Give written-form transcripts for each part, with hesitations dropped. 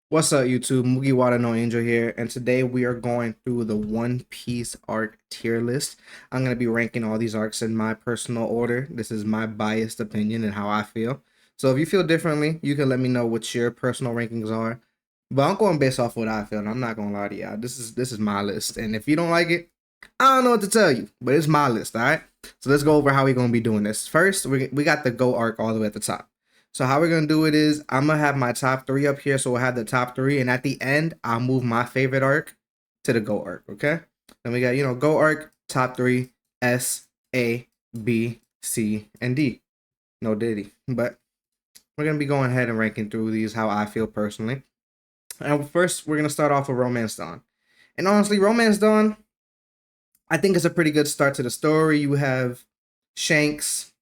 What's up, YouTube? Mugiwara no Angel here, and today we are going through the One Piece arc tier list. I'm going to be ranking all these arcs in my personal order. This is my biased opinion and how I feel. So if you feel differently, you can let me know what your personal rankings are. But I'm going based off what I feel, and I'm not going to lie to y'all. This is my list, and if you don't like it, I don't know what to tell you, but it's my list, all right? So let's go over how we're going to be doing this. First, we got the Go arc all the way at the top. So how we're gonna do it is I'm gonna have my top three up here, so we'll have the top three, and at the end I'll move my favorite arc to the Go arc. Okay. Then we got Go arc top three S A B C and D. No Diddy, but we're gonna be going ahead and ranking through these how I feel personally. And first we're gonna start off with Romance Dawn, and honestly, Romance Dawn, I think it's a pretty good start to the story. You have Shanks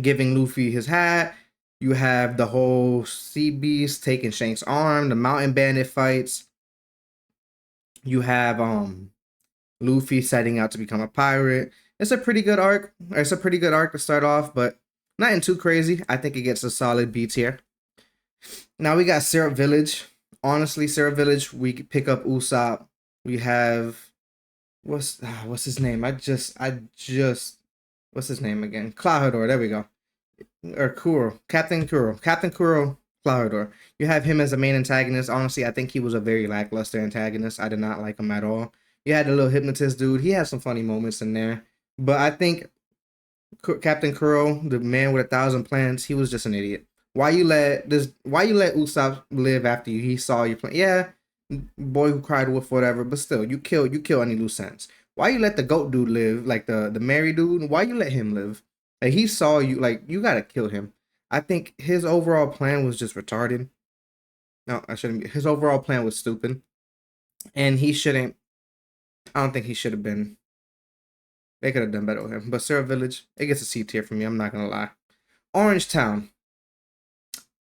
giving Luffy his hat. You have the whole Sea Beast taking Shanks' arm, the Mountain Bandit fights. You have Luffy setting out to become a pirate. It's a pretty good arc. It's a pretty good arc to start off, but nothing too crazy. I think it gets a solid B tier. Now we got Syrup Village. Honestly, Syrup Village, we pick up Usopp. We have what's his name? I just what's his name again? Cloudhedor. There we go. Or Kuro, Captain Kuro, Cloudor. You have him as the main antagonist. Honestly, I think he was a very lackluster antagonist. I did not like him at all. You had the little hypnotist dude. He had some funny moments in there, but I think Captain Kuro, the man with 1,000 plans, he was just an idiot. Why you let Usopp live after he saw your plan? Yeah, boy who cried wolf, whatever. But still, you kill any loose ends. Why you let the goat dude live? Like the Mary dude. Why you let him live? Like he saw you. Like you gotta kill him. I think his overall plan was just retarded. No, I shouldn't be. His overall plan was stupid, and he shouldn't. I don't think he should have been. They could have done better with him. But Syrup Village, it gets a C tier for me. I'm not gonna lie. Orange Town.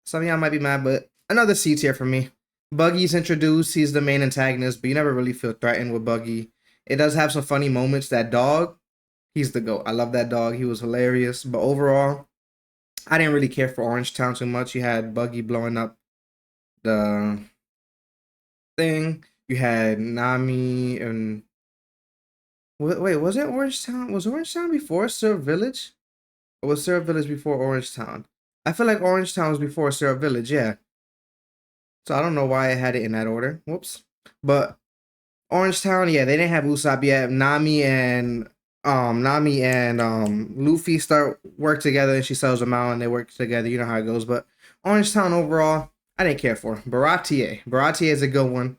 Some of y'all might be mad, but another C tier for me. Buggy's introduced. He's the main antagonist, but you never really feel threatened with Buggy. It does have some funny moments. That dog, he's the GOAT. I love that dog. He was hilarious. But overall, I didn't really care for Orange Town too much. You had Buggy blowing up the thing. You had Nami and wait, was it Orange Town? Was Orange Town before Syrup Village? Or was Syrup Village before Orange Town? I feel like Orange Town was before Syrup Village, yeah. So I don't know why I had it in that order. Whoops. But Orange Town, yeah, they didn't have Usopp yet. Nami and Luffy start work together, and she sells them out and they work together. You know how it goes. But Orange Town overall, I didn't care for. Baratier is a good one.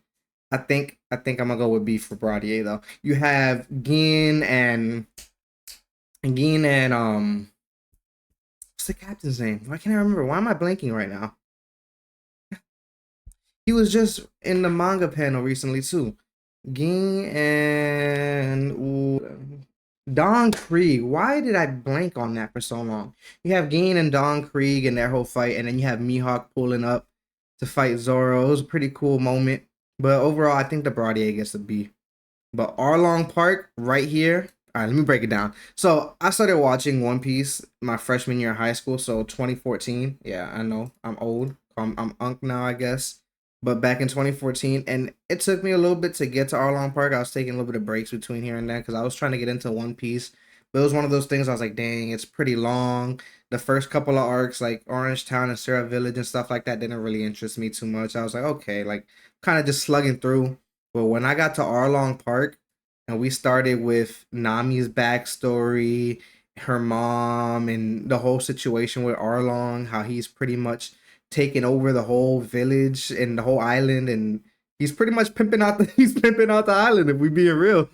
I think I'm gonna go with B for Baratier though. You have Gin and what's the captain's name? Why can't I remember? Why am I blanking right now? He was just in the manga panel recently too. Ging and Don Krieg. Why did I blank on that for so long? You have Ging and Don Krieg and their whole fight, and then you have Mihawk pulling up to fight Zoro. It was a pretty cool moment. But overall, I think the Baratier gets a B. But Arlong Park, right here. All right, let me break it down. So I started watching One Piece my freshman year of high school, so 2014. Yeah, I know I'm old. I'm Unk now, I guess. But back in 2014, and it took me a little bit to get to Arlong Park. I was taking a little bit of breaks between here and there because I was trying to get into One Piece. But it was one of those things I was like, dang, it's pretty long. The first couple of arcs, like Orange Town and Syrup Village and stuff like that, didn't really interest me too much. I was like, okay, like kind of just slugging through. But when I got to Arlong Park and we started with Nami's backstory, her mom, and the whole situation with Arlong, how he's pretty much taking over the whole village and the whole island, and he's pretty much pimping out the he's pimping out the island. If we being real,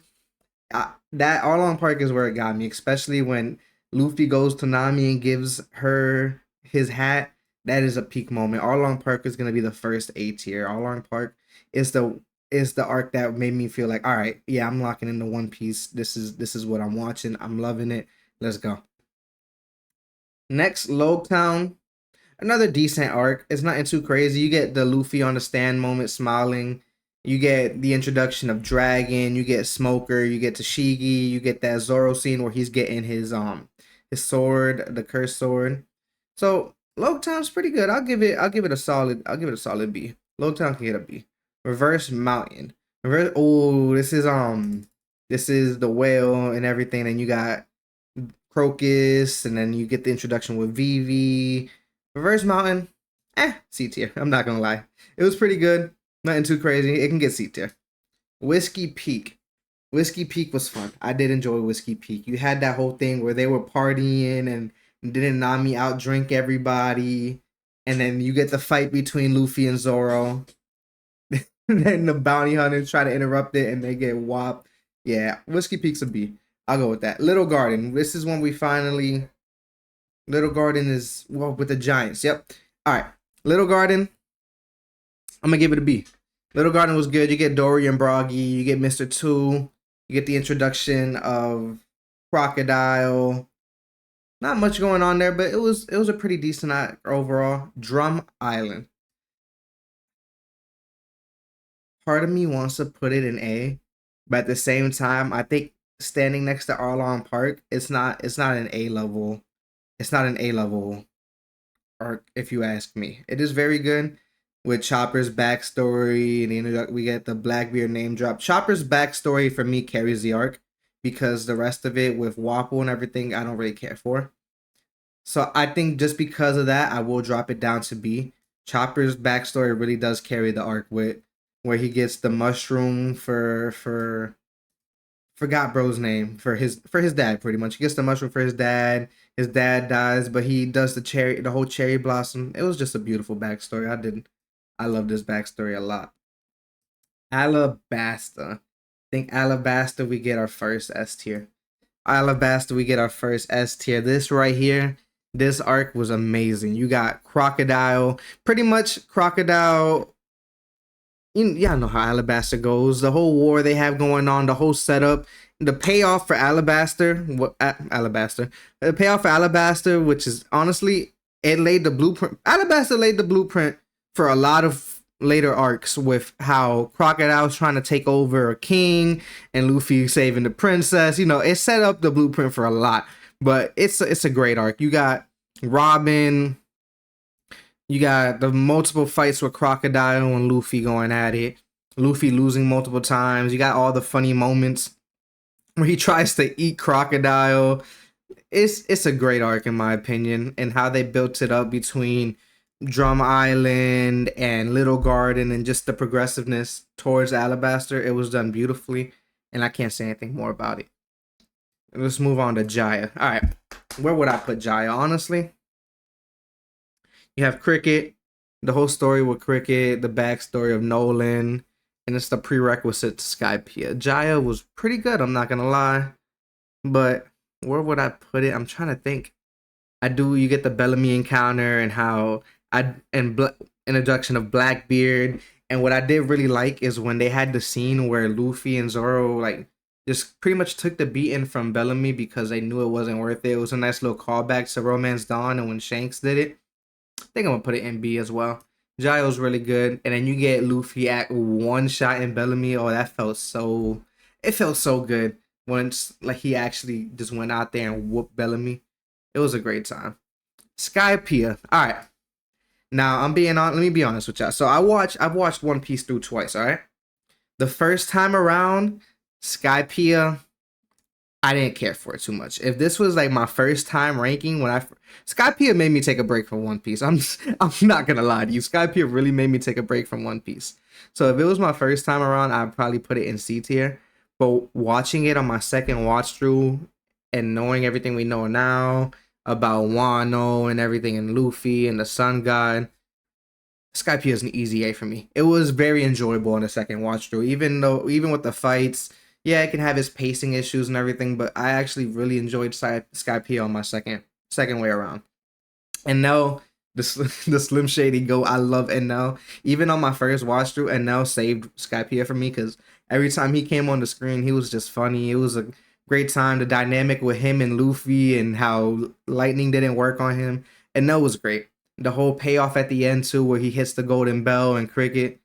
that Arlong Park is where it got me, especially when Luffy goes to Nami and gives her his hat. That is a peak moment. Arlong Park is gonna be the first A tier. Arlong Park is the arc that made me feel like, all right, yeah, I'm locking into One Piece. This is what I'm watching. I'm loving it. Let's go. Next, Town. Another decent arc. It's nothing too crazy. You get the Luffy on the stand moment smiling. You get the introduction of Dragon. You get Smoker. You get Tashigi. You get that Zoro scene where he's getting his sword, the cursed sword. So Town's pretty good. I'll give it a solid B. Lowtown can get a B. Reverse Mountain. Reverse. Oh, this is the whale and everything. And you got Crocus, and then you get the introduction with Vivi. Reverse Mountain, C tier. I'm not gonna lie, it was pretty good. Nothing too crazy. It can get C tier. Whiskey Peak. Whiskey Peak was fun. I did enjoy Whiskey Peak. You had that whole thing where they were partying and didn't Nami out drink everybody, and then you get the fight between Luffy and Zoro. And then the bounty hunters try to interrupt it and they get whopped. Yeah, Whiskey Peak's a B. I'll go with that. Little Garden. This is when we finally. Little Garden is with the Giants. Yep. All right. Little Garden. I'm gonna give it a B. Little Garden was good. You get Dory and Broggy. You get Mr. Two. You get the introduction of Crocodile. Not much going on there, but it was a pretty decent overall. Drum Island. Part of me wants to put it in A, but at the same time, I think standing next to Arlong Park, it's not an A level. It's not an A level arc, if you ask me. It is very good with Chopper's backstory and we get the Blackbeard name drop. Chopper's backstory for me carries the arc because the rest of it with Wapol and everything, I don't really care for. So I think just because of that, I will drop it down to B. Chopper's backstory really does carry the arc with where he gets the mushroom for forgot bro's name for his dad pretty much. He gets the mushroom for his dad. His dad dies, but he does the whole cherry blossom. It was just a beautiful backstory. I love this backstory a lot. Alabasta. I think Alabasta we get our first S tier. Alabasta we get our first S tier. This right here, this arc was amazing. You got Crocodile, pretty much Crocodile. Y'all know how Alabasta goes. The whole war they have going on, the whole setup, the payoff for Alabasta, the payoff for Alabasta, which is honestly, it laid the blueprint. Alabasta laid the blueprint for a lot of later arcs with how Crocodile's trying to take over a king and Luffy saving the princess. You know, it set up the blueprint for a lot. But it's a great arc. You got Robin. You got the multiple fights with Crocodile and Luffy going at it. Luffy losing multiple times. You got all the funny moments where he tries to eat Crocodile. It's a great arc in my opinion, and how they built it up between Drum Island and Little Garden and just the progressiveness towards Alabasta. It was done beautifully, and I can't say anything more about it. Let's move on to Jaya. All right, where would I put Jaya? Honestly, you have Cricket, the whole story with Cricket, the backstory of Nolan, and it's the prerequisite to Skypiea. Jaya was pretty good, I'm not gonna lie, but where would I put it? I'm trying to think. You get the Bellamy encounter and how introduction of Blackbeard, and what I did really like is when they had the scene where Luffy and Zoro like just pretty much took the beating from Bellamy because they knew it wasn't worth it. It was a nice little callback to Romance Dawn, and when Shanks did it, I think I'm gonna put it in B as well. Giles really good, and then you get Luffy at one shot in Bellamy. Oh, it felt so good once like he actually just went out there and whooped Bellamy. It was a great time. Skypiea. All right. Now let me be honest with y'all. So I've watched One Piece through twice. All right. The first time around, Skypiea, I didn't care for it too much. If this was like my first time ranking, Skypiea made me take a break from One Piece. I'm not gonna lie to you. Skypiea really made me take a break from One Piece. So if it was my first time around, I'd probably put it in C tier. But watching it on my second watch through and knowing everything we know now about Wano and everything and Luffy and the Sun God, Skypiea is an easy A for me. It was very enjoyable on the second watch through, even with the fights. Yeah, it can have its pacing issues and everything, but I actually really enjoyed Skypiea on my second way around. And now the Slim Shady go. I love Enel. Even on my first watch through, Enel saved Skypiea for me because every time he came on the screen, he was just funny. It was a great time. The dynamic with him and Luffy and how lightning didn't work on him. Enel was great. The whole payoff at the end too, where he hits the golden bell and Cricket.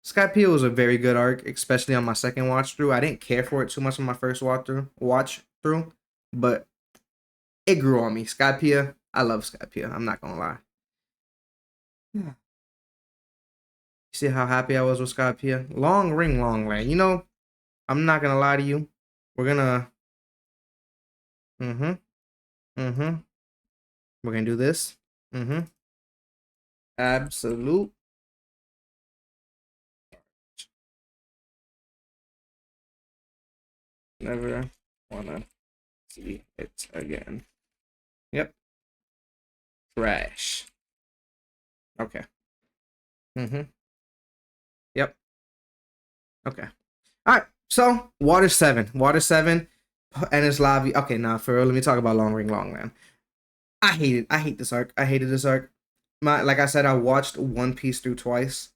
Skypiea was a very good arc, especially on my second watch through. I didn't care for it too much on my first watch through, but it grew on me. Skypiea, I love Skypiea. I'm not gonna lie. See how happy I was with Skypiea? Long ring, long land. You know, I'm not gonna lie to you. We're gonna mm-hmm. Mm-hmm. We're gonna do this. Mm-hmm. Absolute. Never wanna see it again. Yep. Trash. Okay. Mm-hmm. Yep. Okay. All right. So Water 7. Water 7 and it's lobby. Okay, now for real, let me talk about Long Ring Long Man. I hate it. I hate this arc. I hated this arc. Like I said, I watched One Piece through twice.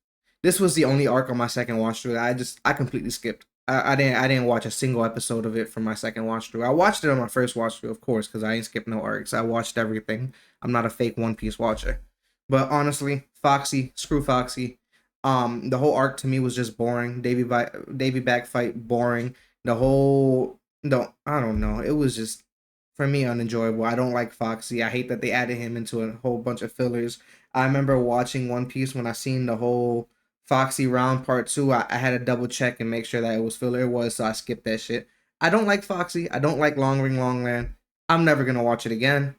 This was the only arc on my second watch through that I completely skipped. I didn't watch a single episode of it from my second watch through. I watched it on my first watch through, of course, because I ain't skipped no arcs. I watched everything. I'm not a fake One Piece watcher. But honestly, Foxy, screw Foxy. The whole arc to me was just boring. Davy back fight boring. The whole I don't know. It was just for me unenjoyable. I don't like Foxy. I hate that they added him into a whole bunch of fillers. I remember watching One Piece when I seen the whole Foxy round part 2. I had to double check and make sure that it was filler. It was, so I skipped that shit. I don't like Foxy. I don't like Long Ring Long Man. I'm never gonna watch it again.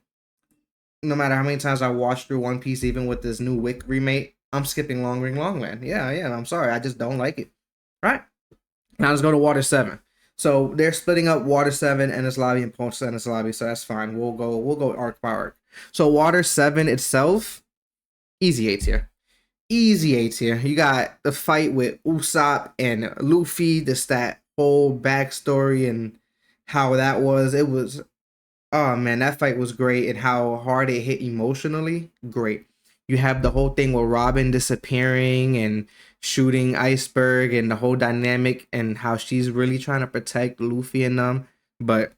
No matter how many times I watched through One Piece, even with this new Wick remake, I'm skipping Long Ring Long Man. Yeah, I'm sorry. I just don't like it. All right. Now let's go to Water 7. So they're splitting up Water 7 and its lobby and Post and its lobby, so that's fine. We'll go arc by arc. So Water 7 itself, easy A tier. Easy A tier. You got the fight with Usopp and Luffy, just that whole backstory and how that was. It was, oh man, that fight was great, and how hard it hit emotionally, great. You have the whole thing with Robin disappearing and shooting Iceberg and the whole dynamic and how she's really trying to protect Luffy and them, but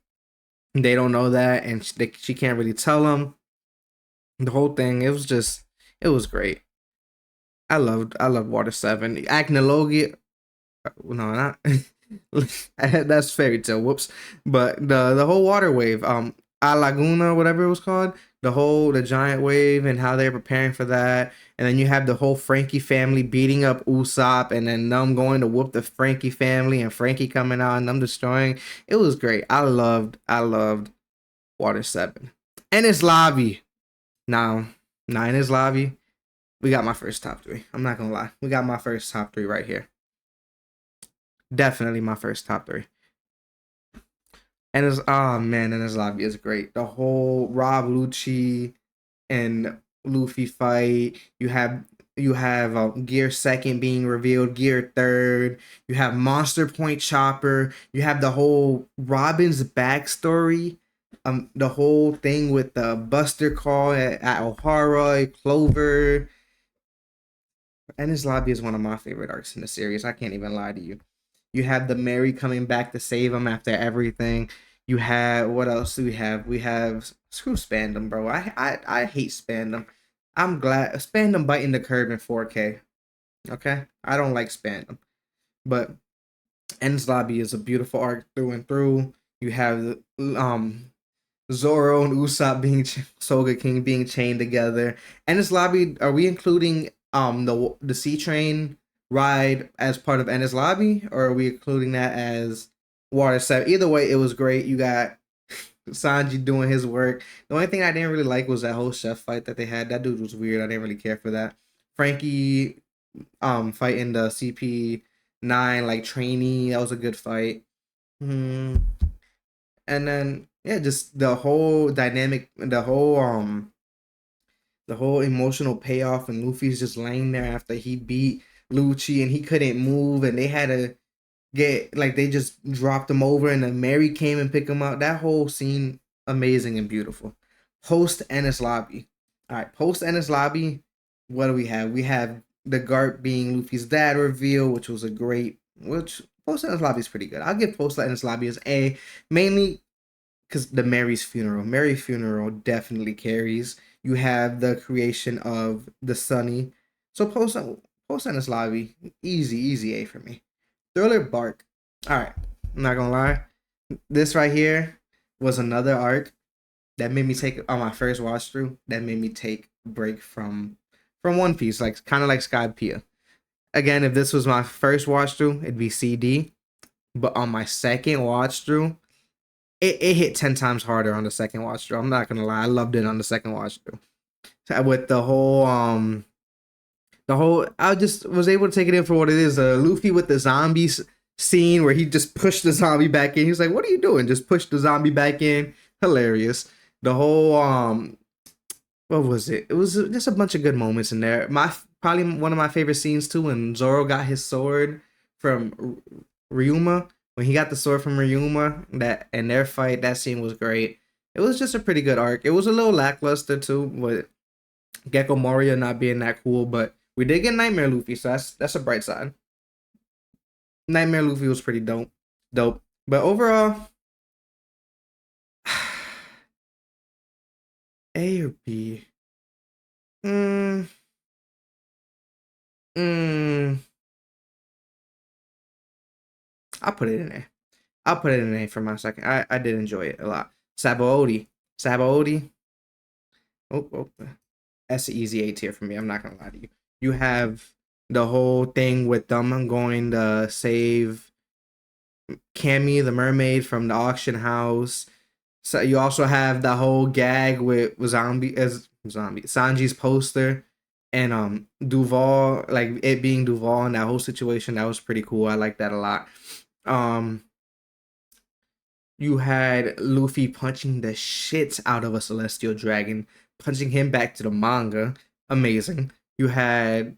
they don't know that, and she can't really tell them. The whole thing, it was great. I loved Water 7. Acnologia, no, not that's fairy tale. Whoops. But the whole water wave, A Laguna, whatever it was called, the giant wave and how they're preparing for that, and then you have the whole Frankie family beating up Usopp, and then them going to whoop the Frankie family, and Frankie coming out and them destroying. It was great. I loved Water 7 and its lobby. Now, in his lobby, we got my first top 3. I'm not gonna lie, we got my first top 3 right here. Definitely my first top 3. And it's, oh man, and his lobby is great. The whole Rob Lucci and Luffy fight. You have Gear second being revealed, Gear third. You have Monster Point Chopper. You have the whole Robin's backstory. The whole thing with the Buster call at O'Hara, Clover, and his lobby is one of my favorite arcs in the series. I can't even lie to you. You have the Mary coming back to save him after everything. You have, what else do we have? We have, screw Spandam, bro. I hate Spandam. I'm glad Spandam biting the curb in 4K. Okay, I don't like Spandam, but Ends Lobby is a beautiful arc through and through. You have Zoro and Usopp being Soga King being chained together. Ends Lobby, are we including the Sea Train ride as part of Enies Lobby, or are we including that as Water 7? Either way, it was great. You got Sanji doing his work. The only thing I didn't really like was that whole chef fight that they had. That dude was weird. I didn't really care for that. Frankie fighting the CP9 like trainee. That was a good fight. Hmm. And then yeah, just the whole dynamic, the whole emotional payoff, and Luffy's just laying there after he beat Lucci and he couldn't move, and they had to get, like, they just dropped him over, and then Mary came and picked him up. That whole scene, amazing and beautiful. Post Enies Lobby. All right, post Enies Lobby, what do we have? We have the Garp being Luffy's dad reveal, which was a great, which Post Enies Lobby is pretty good. I'll give Post Enies Lobby as A, mainly because the Mary's funeral. Mary's funeral definitely carries. You have the creation of the Sunny. So Post Enies Lobby, easy A for me. Thriller Bark. All right, I'm not gonna lie. This right here was another arc that made me take, on my first watch through, that made me take a break from One Piece, like kind of like Skypiea. Again, if this was my first watch through, it'd be CD. But on my second watch through, it hit 10 times harder on the second watch through. I'm not gonna lie, I loved it on the second watch through. With the whole I just was able to take it in for what it is. Luffy with the zombies scene where he just pushed the zombie back in. He's like, "What are you doing?" Just push the zombie back in. Hilarious. The whole what was it? It was just a bunch of good moments in there. My probably one of my favorite scenes too when Zoro got his sword from Ryuma. When he got the sword from Ryuma, that and their fight, that scene was great. It was just a pretty good arc. It was a little lackluster too, with Gecko Moria not being that cool, but we did get Nightmare Luffy, so that's a bright side. Nightmare Luffy was pretty dope. But overall, A or B? Mm, mm, I'll put it in there. I'll put it in A for my second. I did enjoy it a lot. Sabaody. Sabaody. Oh, that's an easy A tier for me. I'm not gonna lie to you. You have the whole thing with them going to save Cammy the mermaid from the auction house. So you also have the whole gag with Sanji's poster and Duval, like it being Duval and that whole situation. That was pretty cool. I like that a lot. You had Luffy punching the shit out of a celestial dragon, punching him back to the manga. Amazing. You had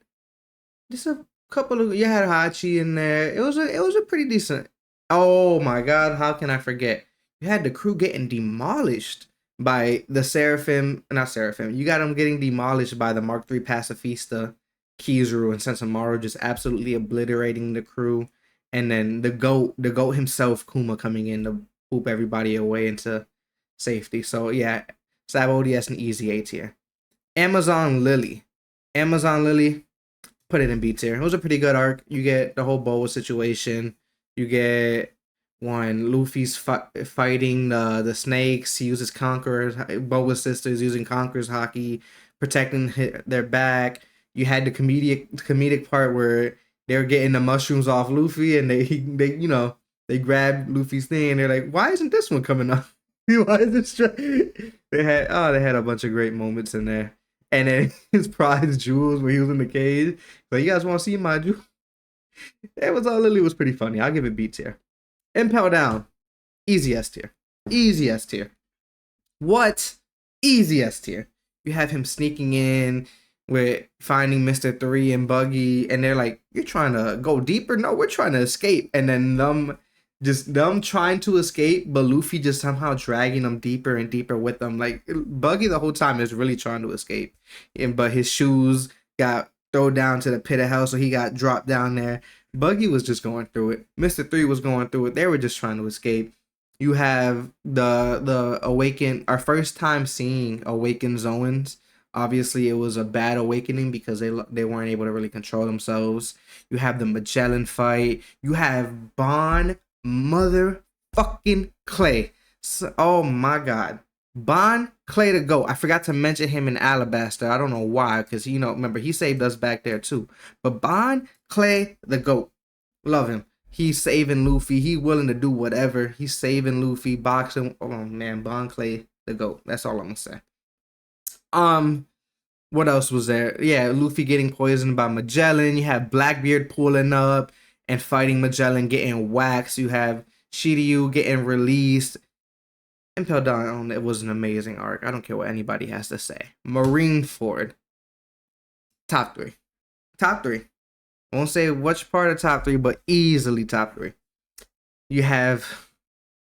just a couple of, you had Hachi in there. It was a pretty decent. Oh my god, how can I forget? You had the crew getting demolished by the Seraphim, not Seraphim. You got them getting demolished by the Mark III Pacifista, Kizaru and Sensomaru just absolutely obliterating the crew. And then the goat himself, Kuma, coming in to poop everybody away into safety. So yeah, Sabaody has an easy A tier. Amazon Lily. Put it in B tier. It was a pretty good arc. You get the whole Boa situation. You get when Luffy's fighting the snakes. He uses Conqueror's. Boa's sisters using Conqueror's haki, protecting their back. You had the comedic part where they're getting the mushrooms off Luffy, and they grab Luffy's thing, and they're like, "Why isn't this one coming up? Why is it?" They had a bunch of great moments in there. And then his prize jewels where he was in the cage. Like, you guys want to see my jewel? It was all Lily was pretty funny. I'll give it B tier. Impel Down. Easy S tier. Easy S tier. What? Easy S tier. You have him sneaking in with finding Mr. 3 and Buggy, and they're like, "You're trying to go deeper?" "No, we're trying to escape." And then them trying to escape, but Luffy just somehow dragging them deeper and deeper with them. Like Buggy the whole time is really trying to escape, but his shoes got thrown down to the pit of hell, so he got dropped down there. Buggy was just going through it. Mr. 3 was going through it. They were just trying to escape. You have the Awaken, our first time seeing Awakened Zoans. Obviously, it was a bad awakening because they weren't able to really control themselves. You have the Magellan fight. You have Bon motherfucking Clay. So, oh my god. Bon Clay the GOAT. I forgot to mention him in Alabasta. I don't know why, because remember, he saved us back there too. But Bon Clay the GOAT. Love him. He's saving Luffy. He willing to do whatever. He's saving Luffy, boxing. Oh man, Bon Clay the GOAT. That's all I'm gonna say. What else was there? Yeah, Luffy getting poisoned by Magellan. You have Blackbeard pulling up and fighting Magellan, getting waxed. You have Shiryu getting released. Impel Down, it was an amazing arc. I don't care what anybody has to say. Marineford. Top 3. Top 3. I won't say which part of top 3, but easily top 3. You have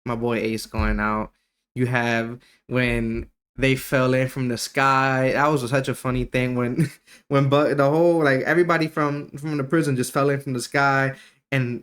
my boy Ace going out. You have when they fell in from the sky. That was such a funny thing when the whole, like, everybody from the prison just fell in from the sky, and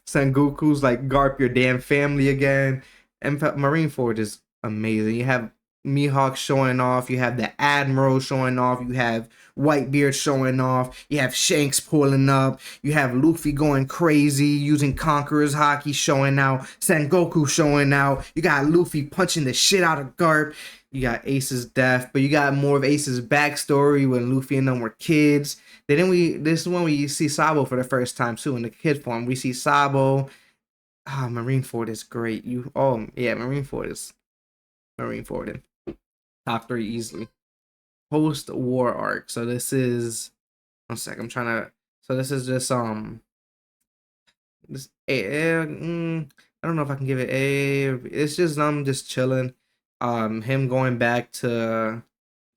Sengoku's like, "Garp your damn family again." And Marineford is amazing. You have Mihawk showing off. You have the Admiral showing off. You have Whitebeard showing off. You have Shanks pulling up. You have Luffy going crazy using Conqueror's haki showing out. Sengoku showing out. You got Luffy punching the shit out of Garp. You got Ace's death, but you got more of Ace's backstory when Luffy and them were kids. Then this is when we see Sabo for the first time too in the kid form. We see Sabo. Ah, Marineford is great. Yeah, Marineford in top three easily. Post war arc. So this is 1 sec. I'm trying to. So this is just this I don't know if I can give it a. It's just just chilling. Him going back to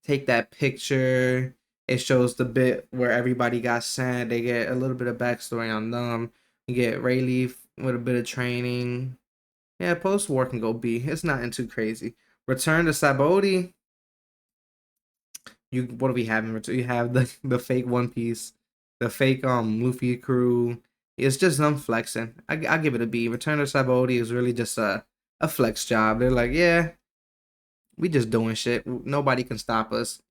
take that picture. It shows the bit where everybody got sent. They get a little bit of backstory on them. You get Rayleigh with a bit of training. Yeah, post war can go B. It's nothing too crazy. Return to Sabaody. What do we have in return? You have the fake One Piece, the fake Luffy crew. It's just them flexing. I give it a B. Return to Sabaody is really just a flex job. They're like, yeah, we just doing shit. Nobody can stop us.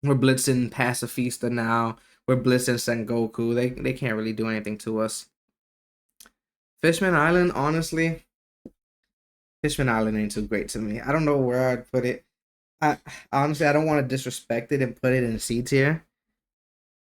We're blitzing Pacifista now. We're blitzing Sengoku. They can't really do anything to us. Fishman Island, honestly, Fishman Island ain't too great to me. I don't know where I'd put it. I honestly I don't want to disrespect it and put it in C tier,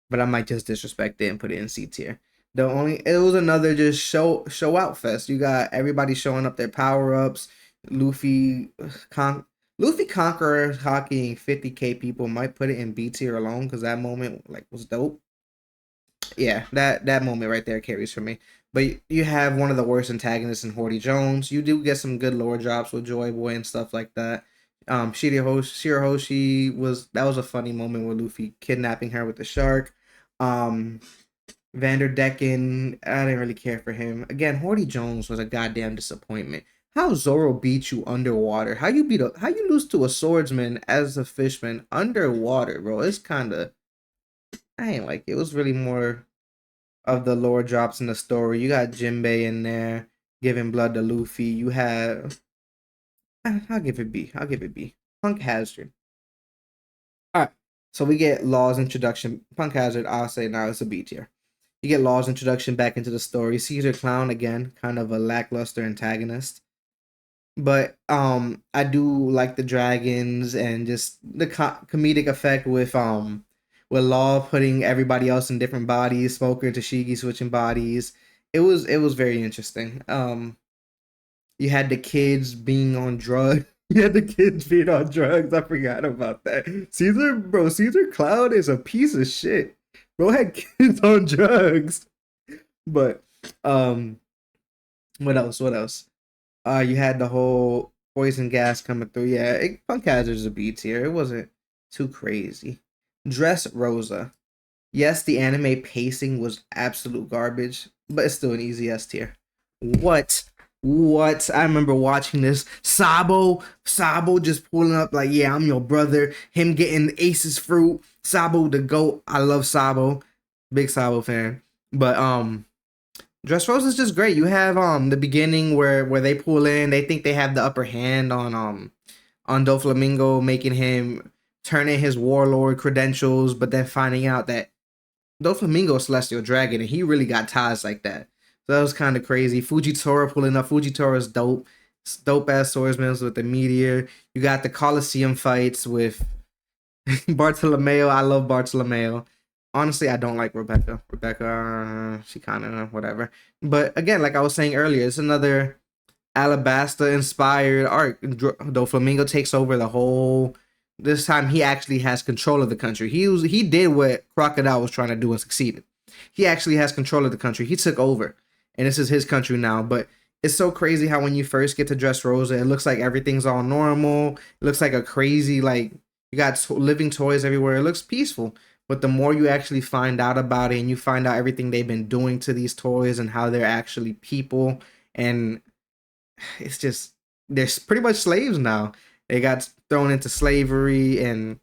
but I might just disrespect it and put it in C tier. It was another just show out fest. You got everybody showing up their power ups. Luffy Conqueror hockeying 50k people might put it in B tier alone because that moment was dope. Yeah, that moment right there carries for me. But you have one of the worst antagonists in Horty Jones. You do get some good lore drops with Joy Boy and stuff like that. Shirahoshi was a funny moment with Luffy kidnapping her with the shark. Vanderdecken, I didn't really care for him. Again, Horty Jones was a goddamn disappointment. How Zoro beat you underwater? How you lose to a swordsman as a fishman underwater, bro? It's kinda I ain't like it. It was really more of the lore drops in the story. You got Jinbei in there giving blood to Luffy. You have I'll give it B. Punk Hazard. Alright. So we get Law's introduction. Punk Hazard, I'll say now it's a B tier. You get Law's introduction back into the story. Caesar Clown again, kind of a lackluster antagonist. But I do like the dragons and just the comedic effect with Law putting everybody else in different bodies, Smoker and Tashigi switching bodies. It was very interesting. You had the kids being on drugs. You had the kids being on drugs. I forgot about that. Caesar Cloud is a piece of shit. Bro had kids on drugs. But what else? You had the whole poison gas coming through. Yeah, Punk Hazard is a B tier. It wasn't too crazy. Dressrosa. Yes, the anime pacing was absolute garbage, but it's still an easy S tier. What? I remember watching this. Sabo just pulling up like, yeah, I'm your brother. Him getting Ace's fruit. Sabo the GOAT. I love Sabo. Big Sabo fan. But Dressrosa is just great. You have the beginning where they pull in. They think they have the upper hand on Doflamingo, making him turn in his warlord credentials, but then finding out that Doflamingo is Celestial Dragon and he really got ties like that. So that was kind of crazy. Fujitora pulling up. Fujitora is dope. Dope ass swordsman with the meteor. You got the Coliseum fights with Bartolomeo. I love Bartolomeo. Honestly, I don't like Rebecca. She kind of whatever. But again, like I was saying earlier, it's another Alabasta inspired arc. Doflamingo takes over the whole. This time he actually has control of the country. He did what Crocodile was trying to do and succeeded. He actually has control of the country. He took over, and this is his country now. But it's so crazy how when you first get to Dressrosa, it looks like everything's all normal. It looks like a crazy you got living toys everywhere. It looks peaceful. But the more you actually find out about it and you find out everything they've been doing to these toys and how they're actually people, and it's just they're pretty much slaves now. They got thrown into slavery and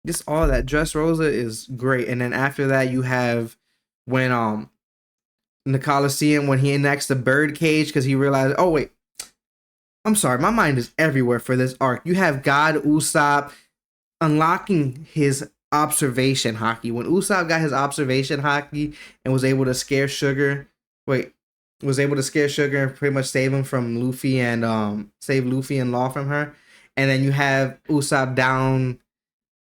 just all that. Dressrosa is great. And then after that, you have when in the Coliseum when he enacts the bird cage because he realized, oh wait, I'm sorry, my mind is everywhere for this arc. You have God Usopp unlocking his observation haki. When Usopp got his observation haki and was able to scare Sugar and pretty much save him from Luffy and save Luffy and Law from her. And then you have Usopp down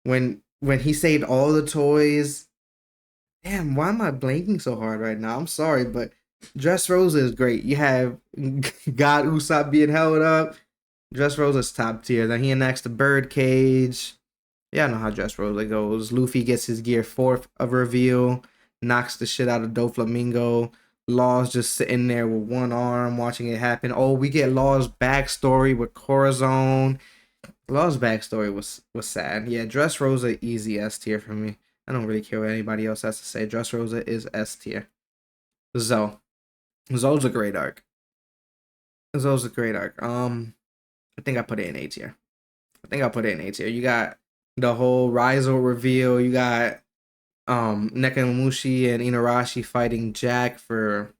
when he saved all the toys Damn, why am I blanking so hard right now? I'm sorry, but Dressrosa is great. You have God Usopp being held up. Dressrosa's top tier. Then he enacts the Birdcage. Yeah, I know how Dressrosa goes. Luffy gets his gear fourth of reveal, knocks the shit out of Doflamingo. Law's just sitting there with one arm watching it happen. Oh, we get Law's backstory with Corazon. Law's backstory was sad. Yeah, Dressrosa easy S tier for me. I don't really care what anybody else has to say. Dressrosa is S tier. Zoe. Zoe's a great arc. Zoe's a great arc. I think I put it in A tier. You got the whole Rizzo reveal. You got Nekomamushi and Inarashi fighting Jack for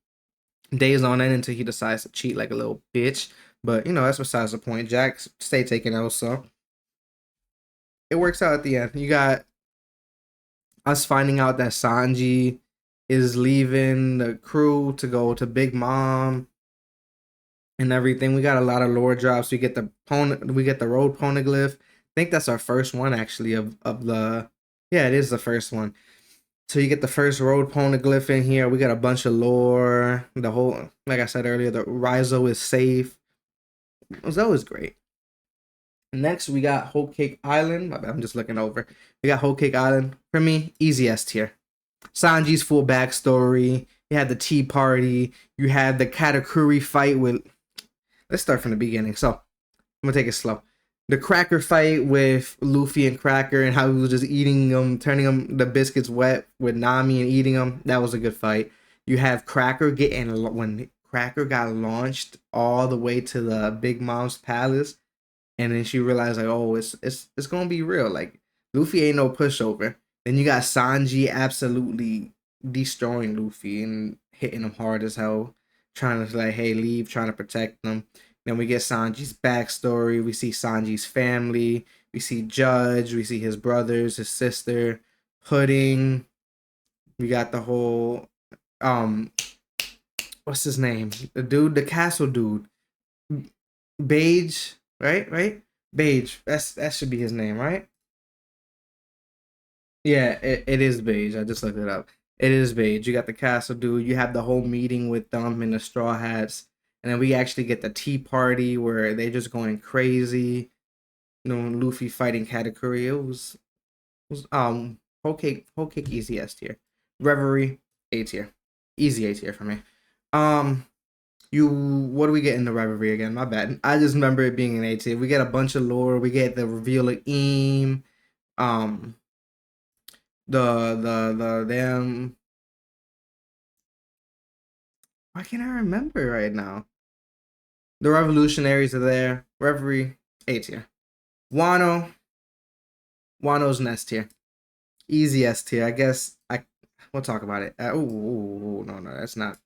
days on end until he decides to cheat like a little bitch. But you know, that's besides the point. Jack stay taking L, so it works out at the end. You got us finding out that Sanji is leaving the crew to go to Big Mom and everything. We got a lot of lore drops. We get the road poneglyph. I think that's our first one actually of the, yeah, it is the first one. So you get the first road poneglyph in here. We got a bunch of lore. The whole, like I said earlier, the Rizzo is safe. It was always great. Next, we got Whole Cake Island. My bad, I'm just looking over. We got Whole Cake Island. For me, easy S tier. Sanji's full backstory. You had the tea party. You had the Katakuri fight with. Let's start from the beginning. So I'm gonna take it slow. The Cracker fight with Luffy and Cracker and how he was just eating them, turning them the biscuits wet with Nami and eating them. That was a good fight. You have Cracker when Cracker got launched all the way to the Big Mom's palace, and then she realized like, oh, it's gonna be real. Like Luffy ain't no pushover. Then you got Sanji absolutely destroying Luffy and hitting him hard as hell, trying to like, hey, leave, trying to protect them. Then we get Sanji's backstory. We see Sanji's family. We see Judge. We see his brothers, his sister, Pudding. We got the whole what's his name? The dude, the castle dude. Beige, right? Right? Beige. That should be his name, right? Yeah, it is Beige. I just looked it up. It is Beige. You got the castle dude. You have the whole meeting with them in the straw hats. And then we actually get the tea party where they just going crazy. You know, Luffy fighting Katakuri. It was whole cake easy S tier. Reverie, A tier. Easy A tier for me. Um what do we get in the Reverie again? My bad. I just remember it being an A tier. We get a bunch of lore. We get the reveal of Eam. Um the them. Why can't I remember right now? The revolutionaries are there. Reverie, A tier. Wano, Wano's an S tier. Easy S tier. I guess we'll talk about it. No, that's not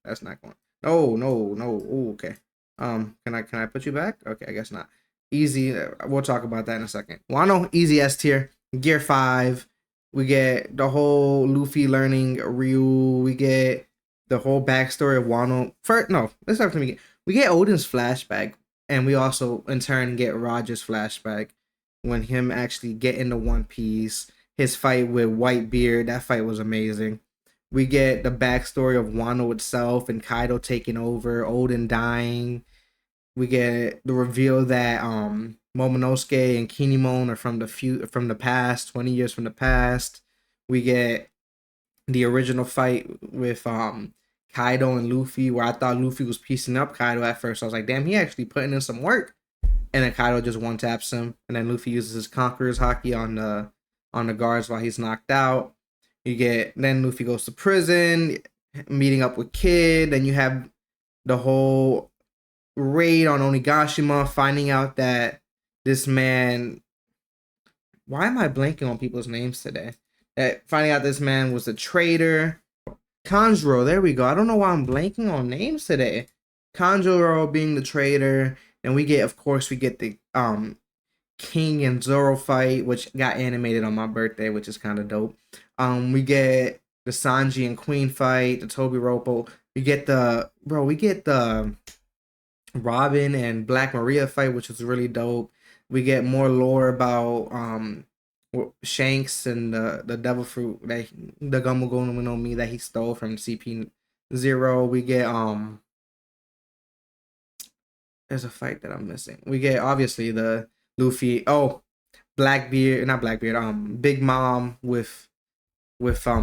going. No. Ooh, okay. Can I put you back? Okay, I guess not. Easy. We'll talk about that in a second. Wano, easy S tier. Gear 5. We get the whole Luffy learning Ryu. We get the whole backstory of Wano. First, no, let's start from the beginning. We get Odin's flashback, and we also in turn get Roger's flashback when him actually get into One Piece. His fight with Whitebeard, that fight was amazing. We get the backstory of Wano itself and Kaido taking over, Odin dying. We get the reveal that Momonosuke and Kinemon are from the past, 20 years from the past. We get the original fight with Kaido and Luffy, where I thought Luffy was piecing up Kaido at first. I was like, damn, he actually putting in some work. And then Kaido just one taps him, and then Luffy uses his Conqueror's Haki on the guards while he's knocked out. Then Luffy goes to prison, meeting up with Kid. Then you have the whole raid on Onigashima, finding out that this man. Why am I blanking on people's names today? Finding out this man was a traitor. Kanjuro, there we go. I don't know why I'm blanking on names today. Kanjuro being the traitor, and of course, we get the King and Zoro fight, which got animated on my birthday, which is kind of dope. We get the Sanji and Queen fight, the Toby Roppo. We get the Robin and Black Maria fight, which was really dope. We get more lore about Shanks and the devil fruit that the Gumu Gomu no Mi that he stole from CP0. We get there's a fight that I'm missing. We get obviously the Luffy. Oh, Blackbeard, not Blackbeard. Big Mom with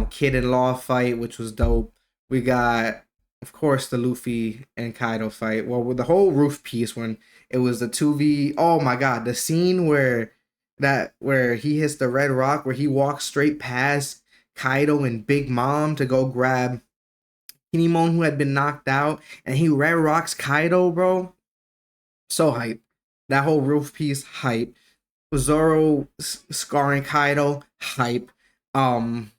Kid and Law fight, which was dope. We got, of course, the Luffy and Kaido fight. Well, with the whole roof piece when it was the 2v. Oh my god, the scene where he hits the red rock, where he walks straight past Kaido and Big Mom to go grab Kinemon, who had been knocked out, and he red rocks Kaido, bro. So hype. That whole roof piece, hype. Zoro scarring Kaido, hype. Um,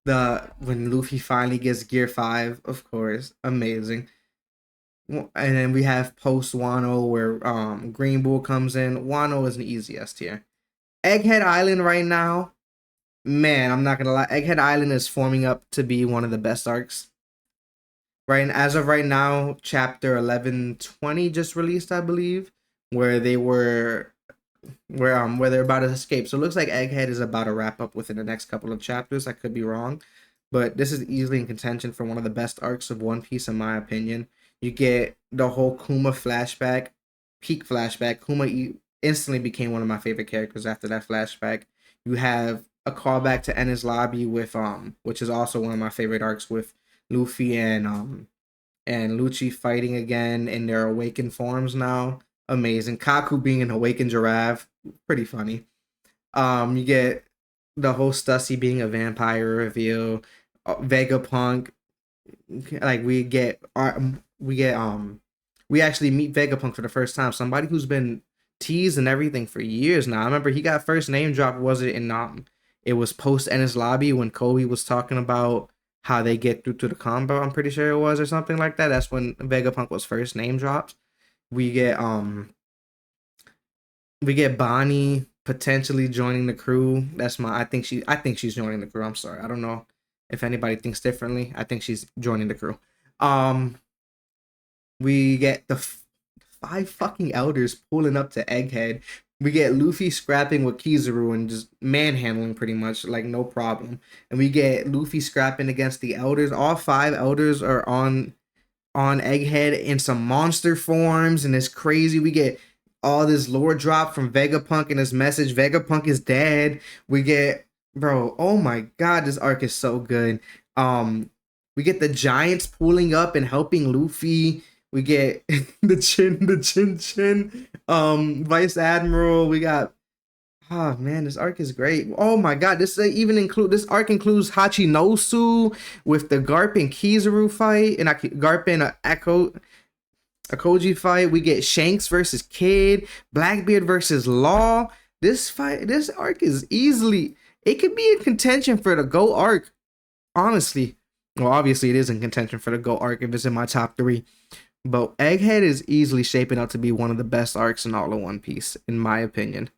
the when Luffy finally gets Gear 5, of course, amazing. And then we have post Wano where Green Bull comes in. Wano is an easy S tier. Egghead Island right now, man, I'm not gonna lie. Egghead Island is forming up to be one of the best arcs. Right, and as of right now, chapter 1120 just released, I believe, where they're about to escape. So it looks like Egghead is about to wrap up within the next couple of chapters. I could be wrong, but this is easily in contention for one of the best arcs of One Piece, in my opinion. You get the whole Kuma flashback, peak flashback. Kuma instantly became one of my favorite characters after that flashback. You have a callback to Enies Lobby with which is also one of my favorite arcs, with Luffy and Lucci fighting again in their awakened forms now. Amazing. Kaku being an awakened giraffe, pretty funny. You get the whole Stussy being a vampire reveal. Vegapunk, like we actually meet Vegapunk for the first time. Somebody who's been teased and everything for years now. I remember he got first name drop. Was it in it was post Enies Lobby when Kobe was talking about how they get through to the combo. I'm pretty sure it was, or something like that. That's when Vegapunk was first name dropped. We get Bonnie potentially joining the crew. I think she's joining the crew. I'm sorry. I don't know if anybody thinks differently. I think she's joining the crew. We get the 5 fucking elders pulling up to Egghead. We get Luffy scrapping with Kizaru and just manhandling pretty much, like no problem. And we get Luffy scrapping against the elders. All 5 elders are on Egghead in some monster forms, and it's crazy. We get all this lore drop from Vegapunk and his message. Vegapunk is dead. We get, bro, oh my god, this arc is so good. We get the giants pulling up and helping Luffy. We get the chin, Vice Admiral. We got, oh man, this arc is great. Oh my god, this arc includes Hachinosu with the Garp and Kizaru fight, and Garp and Akoji fight. We get Shanks versus Kid, Blackbeard versus Law. This arc is easily, it could be in contention for the Go arc, honestly. Well, obviously it is in contention for the Go arc if it's in my top 3. But Egghead is easily shaping up to be one of the best arcs in all of One Piece, in my opinion.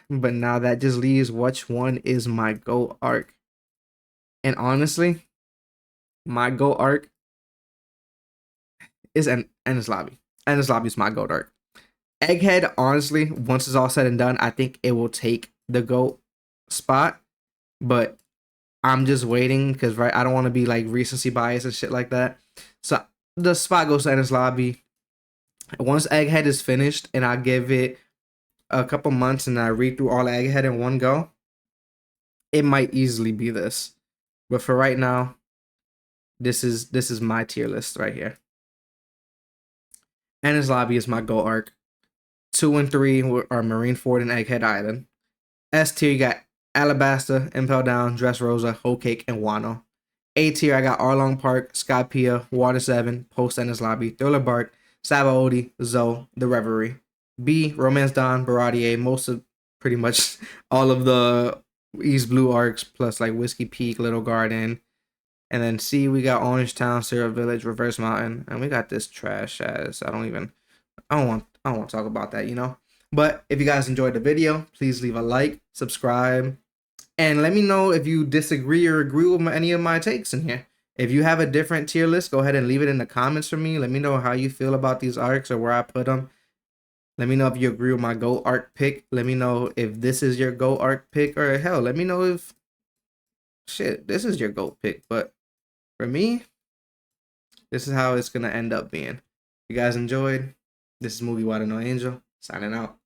But now that just leaves which one is my Go arc. And honestly, my Go arc is Enies Lobby. Enies Lobby is my GOAT arc. Egghead, honestly, once it's all said and done, I think it will take the GOAT spot. But I'm just waiting because, right, I don't want to be like recency bias and shit like that. So the spot goes to Enies Lobby. Once Egghead is finished and I give it a couple months and I read through all Egghead in one go, it might easily be this. But for right now, this is my tier list right here. Enies Lobby is my GOAT arc. 2 and 3 are Marineford and Egghead Island. S tier, you got Alabasta, Impel Down, Dressrosa, Whole Cake, and Wano. A tier, I got Arlong Park, Skypiea, Water 7, Post Enies Lobby, Thriller Bark, Sabaody, Zoe, The Reverie. B, Romance Dawn, Baratier, most of pretty much all of the East Blue arcs, plus like Whiskey Peak, Little Garden. And then C, we got Orange Town, Syrup Village, Reverse Mountain, and we got this trash ass. I don't want to talk about that, you know. But if you guys enjoyed the video, please leave a like, subscribe, and let me know if you disagree or agree with any of my takes in here. If you have a different tier list, go ahead and leave it in the comments for me. Let me know how you feel about these arcs or where I put them. Let me know if you agree with my GOAT arc pick. Let me know if this is your GOAT arc pick, or hell, let me know if shit, this is your GOAT pick. But for me, this is how it's gonna end up being. If you guys enjoyed, this is Movie Water No Angel, signing out.